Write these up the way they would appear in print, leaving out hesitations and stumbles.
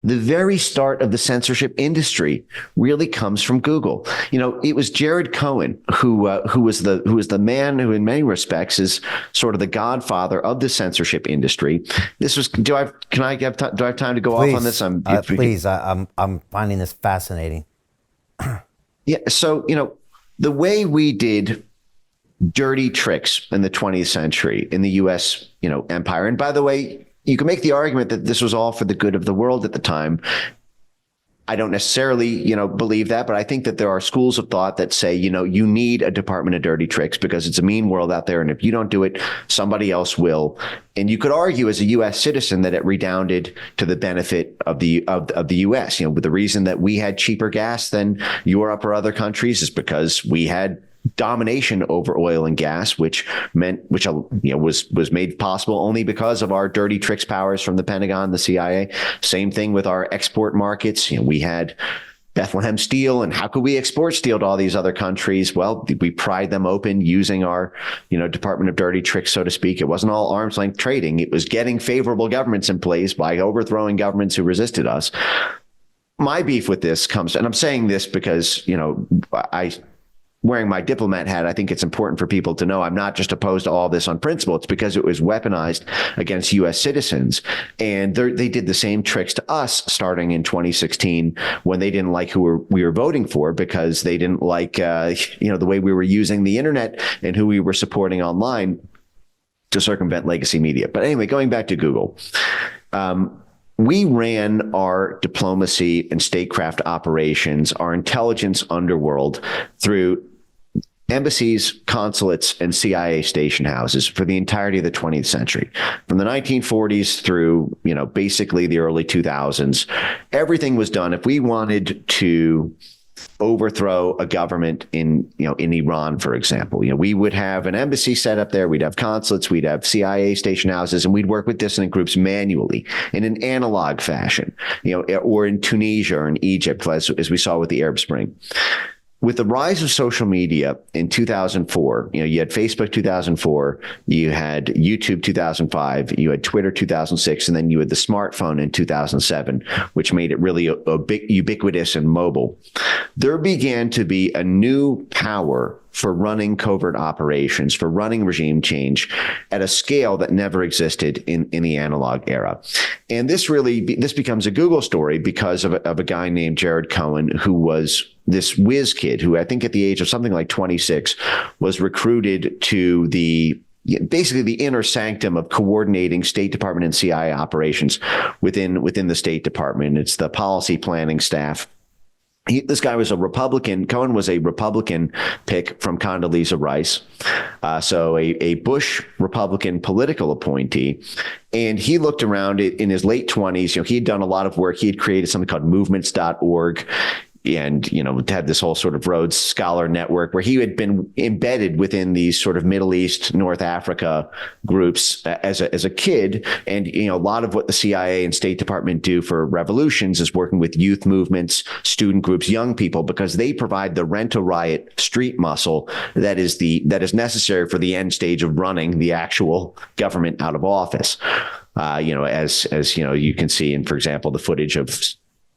The very start of the censorship industry really comes from Google. It was Jared Cohen who was the man who, in many respects, is sort of the godfather of the censorship industry. This was. Do I have time to go off on this? Please, please. I'm finding this fascinating. Yeah. So the way we did dirty tricks in the 20th century in the U.S. empire, and by the way, you can make the argument that this was all for the good of the world at the time. I don't necessarily, believe that, but I think that there are schools of thought that say, you need a Department of Dirty Tricks because it's a mean world out there. And if you don't do it, somebody else will. And you could argue as a U.S. citizen that it redounded to the benefit of the U.S. With the reason that we had cheaper gas than Europe or other countries is because we had domination over oil and gas, which was made possible only because of our dirty tricks powers from the Pentagon, the CIA. Same thing with our export markets. We had Bethlehem Steel, and how could we export steel to all these other countries? Well, we pried them open using our, Department of Dirty Tricks, so to speak. It wasn't all arm's length trading. It was getting favorable governments in place by overthrowing governments who resisted us. My beef with this comes, and I'm saying this because, wearing my diplomat hat, I think it's important for people to know I'm not just opposed to all this on principle. It's because it was weaponized against U.S. citizens. And they did the same tricks to us starting in 2016 when they didn't like who we were voting for because they didn't like, the way we were using the internet and who we were supporting online to circumvent legacy media. But anyway, going back to Google, we ran our diplomacy and statecraft operations, our intelligence underworld, through embassies, consulates, and CIA station houses for the entirety of the 20th century. From the 1940s through, basically the early 2000s, everything was done. If we wanted to overthrow a government in Iran, for example, we would have an embassy set up there. We'd have consulates, we'd have CIA station houses, and we'd work with dissident groups manually in an analog fashion, or in Tunisia or in Egypt, as we saw with the Arab Spring. With the rise of social media in 2004, you had Facebook 2004, you had YouTube 2005, you had Twitter 2006, and then you had the smartphone in 2007, which made it really ubiquitous and mobile. There began to be a new power for running covert operations, for running regime change at a scale that never existed in the analog era. And this becomes a Google story because of a guy named Jared Cohen, who was this whiz kid who I think at the age of something like 26 was recruited to basically the inner sanctum of coordinating State Department and CIA operations within the State Department. It's the policy planning staff. This guy was a Republican. Cohen was a Republican pick from Condoleezza Rice. So a Bush Republican political appointee. And he looked around in his late 20s. He had done a lot of work. He had created something called movements.org. And, had this whole sort of Rhodes Scholar network where he had been embedded within these sort of Middle East, North Africa groups as a kid. And, a lot of what the CIA and State Department do for revolutions is working with youth movements, student groups, young people, because they provide the rent-a-riot street muscle that is necessary for the end stage of running the actual government out of office. As you can see in, for example, the footage of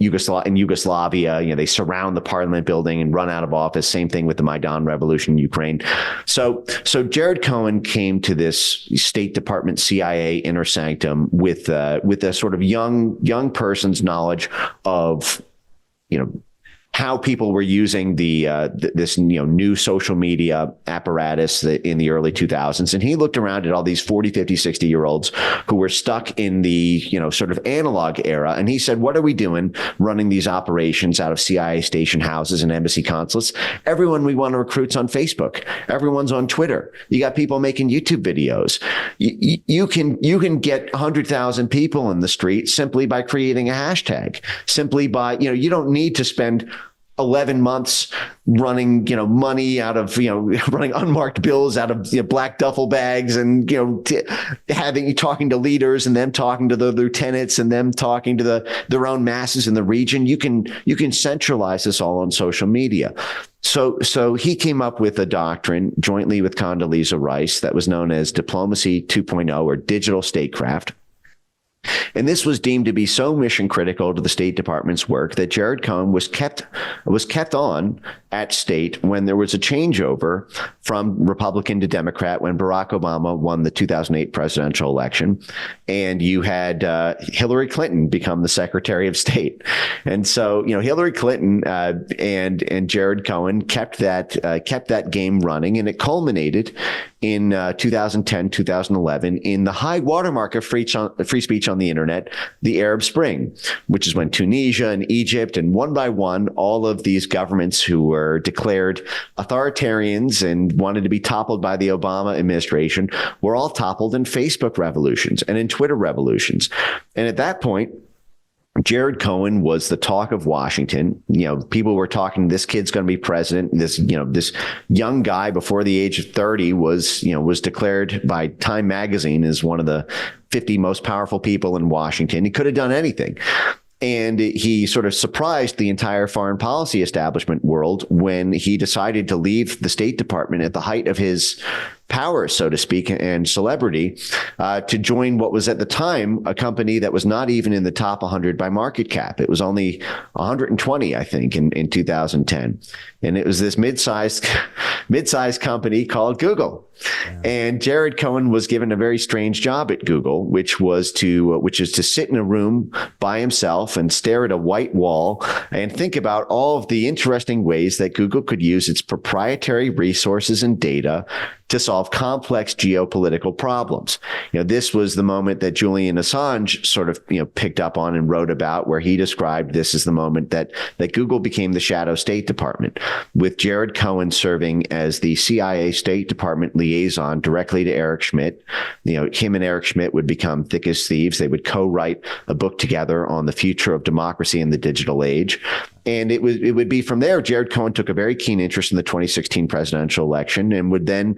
in Yugoslavia, they surround the parliament building and run out of office. Same thing with the Maidan revolution in Ukraine. So Jared Cohen came to this State Department CIA inner sanctum with a sort of young person's knowledge of, how people were using this new social media apparatus in the early 2000s. And he looked around at all these 40, 50, 60-year-olds who were stuck in the sort of analog era. And he said, what are we doing running these operations out of CIA station houses and embassy consulates? Everyone we want to recruit's on Facebook. Everyone's on Twitter. You got people making YouTube videos. You can get 100,000 people in the street simply by creating a hashtag, simply by, you don't need to spend 11 months running, money out of, running unmarked bills out of black duffel bags and, talking to leaders and them talking to the lieutenants and them talking to their own masses in the region. You can centralize this all on social media. So he came up with a doctrine jointly with Condoleezza Rice that was known as Diplomacy 2.0 or digital statecraft. And this was deemed to be so mission critical to the State Department's work that Jared Cohen was kept on at State when there was a changeover from Republican to Democrat when Barack Obama won the 2008 presidential election, and you had Hillary Clinton become the Secretary of State. And so, Hillary Clinton and Jared Cohen kept that game running, and it culminated in 2010, 2011 in the high watermark of free speech on the internet, the Arab Spring, which is when Tunisia and Egypt and one by one, all of these governments who were declared authoritarians and wanted to be toppled by the Obama administration were all toppled in Facebook revolutions and in Twitter revolutions. And at that point, Jared Cohen was the talk of Washington. People were talking, this kid's going to be president. This young guy before the age of 30 was declared by Time magazine as one of the 50 most powerful people in Washington. He could have done anything. And he sort of surprised the entire foreign policy establishment world when he decided to leave the State Department at the height of his power, so to speak, and celebrity, to join what was at the time a company that was not even in the top 100 by market cap. It was only 120, I think, in 2010. And it was this mid-sized company called Google. Yeah. And Jared Cohen was given a very strange job at Google, which is to sit in a room by himself and stare at a white wall and think about all of the interesting ways that Google could use its proprietary resources and data to solve complex geopolitical problems. This was the moment that Julian Assange sort of, picked up on and wrote about, where he described this as the moment that Google became the shadow State Department, with Jared Cohen serving as the CIA State Department liaison directly to Eric Schmidt. Him and Eric Schmidt would become thick as thieves. They would co-write a book together on the future of democracy in the digital age. And it would be from there, Jared Cohen took a very keen interest in the 2016 presidential election and would then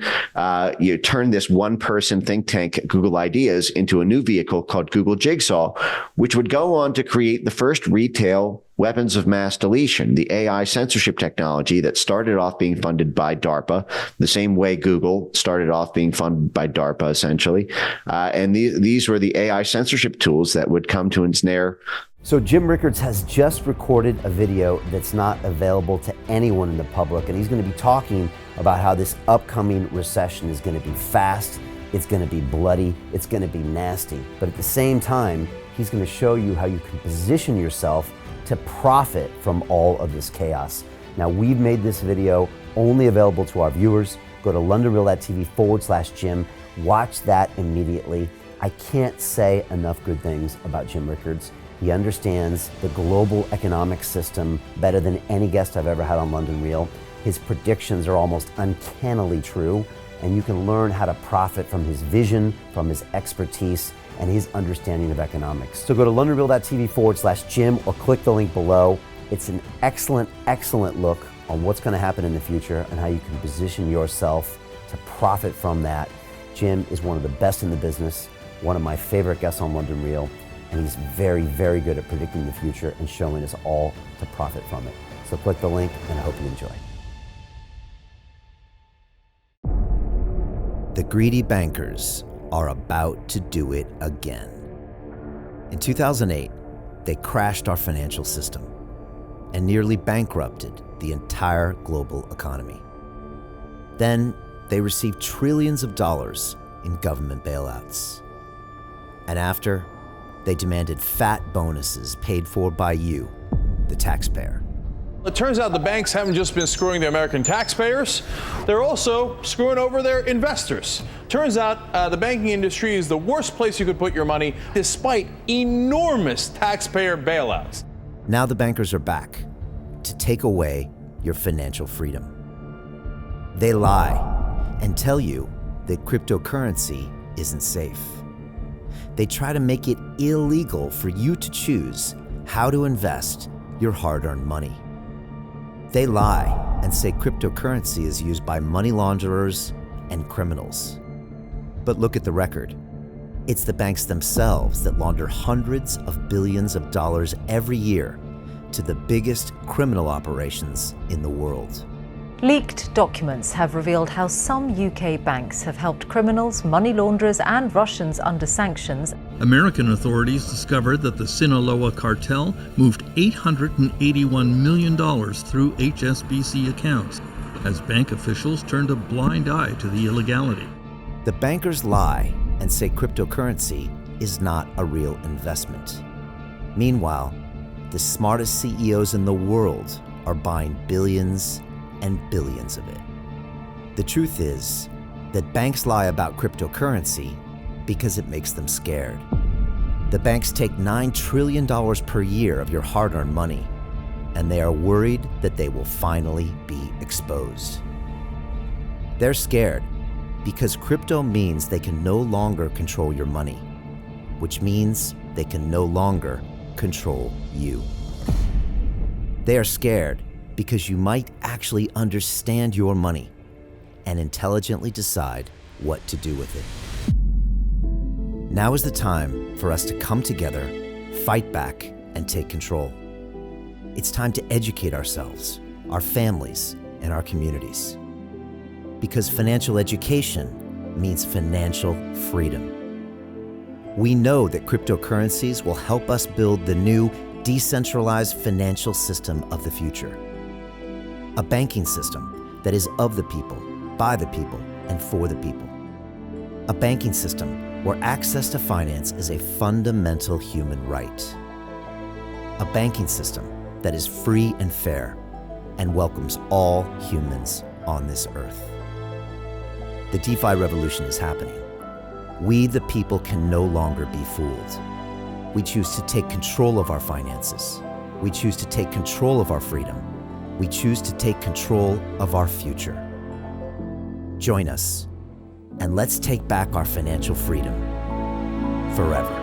turn this one-person think tank, Google Ideas, into a new vehicle called Google Jigsaw, which would go on to create the first retail weapons of mass deletion, the AI censorship technology that started off being funded by DARPA, the same way Google started off being funded by DARPA, essentially. And these were the AI censorship tools that would come to ensnare. So Jim Rickards has just recorded a video that's not available to anyone in the public, and he's going to be talking about how this upcoming recession is going to be fast, it's going to be bloody, it's going to be nasty. But at the same time, he's going to show you how you can position yourself to profit from all of this chaos. Now, we've made this video only available to our viewers. Go to londonreal.tv/Jim. Watch that immediately. I can't say enough good things about Jim Rickards. He understands the global economic system better than any guest I've ever had on London Real. His predictions are almost uncannily true, and you can learn how to profit from his vision, from his expertise, and his understanding of economics. So go to londonreal.tv/Jim or click the link below. It's an excellent, excellent look on what's going to happen in the future and how you can position yourself to profit from that. Jim is one of the best in the business, one of my favorite guests on London Real, and he's very, very good at predicting the future and showing us all to profit from it. So click the link, and I hope you enjoy. The greedy bankers are about to do it again. In 2008, they crashed our financial system and nearly bankrupted the entire global economy. Then they received trillions of dollars in government bailouts. And after, they demanded fat bonuses paid for by you, the taxpayer. It turns out the banks haven't just been screwing the American taxpayers, they're also screwing over their investors. Turns out the banking industry is the worst place you could put your money, despite enormous taxpayer bailouts. Now the bankers are back to take away your financial freedom. They lie and tell you that cryptocurrency isn't safe. They try to make it illegal for you to choose how to invest your hard-earned money. They lie and say cryptocurrency is used by money launderers and criminals. But look at the record. It's the banks themselves that launder hundreds of billions of dollars every year to the biggest criminal operations in the world. Leaked documents have revealed how some UK banks have helped criminals, money launderers and Russians under sanctions. American authorities discovered that the Sinaloa cartel moved $881 million through HSBC accounts as bank officials turned a blind eye to the illegality. The bankers lie and say cryptocurrency is not a real investment. Meanwhile, the smartest CEOs in the world are buying billions and billions of it. The truth is that banks lie about cryptocurrency because it makes them scared. The banks take $9 trillion per year of your hard-earned money, and they are worried that they will finally be exposed. They're scared because crypto means they can no longer control your money, which means they can no longer control you. They are scared because you might actually understand your money and intelligently decide what to do with it. Now is the time for us to come together, fight back, and take control. It's time to educate ourselves, our families, and our communities. Because financial education means financial freedom. We know that cryptocurrencies will help us build the new decentralized financial system of the future. A banking system that is of the people, by the people, and for the people. A banking system where access to finance is a fundamental human right. A banking system that is free and fair and welcomes all humans on this earth. The DeFi revolution is happening. We, the people, can no longer be fooled. We choose to take control of our finances. We choose to take control of our freedom. We choose to take control of our future. Join us, and let's take back our financial freedom forever.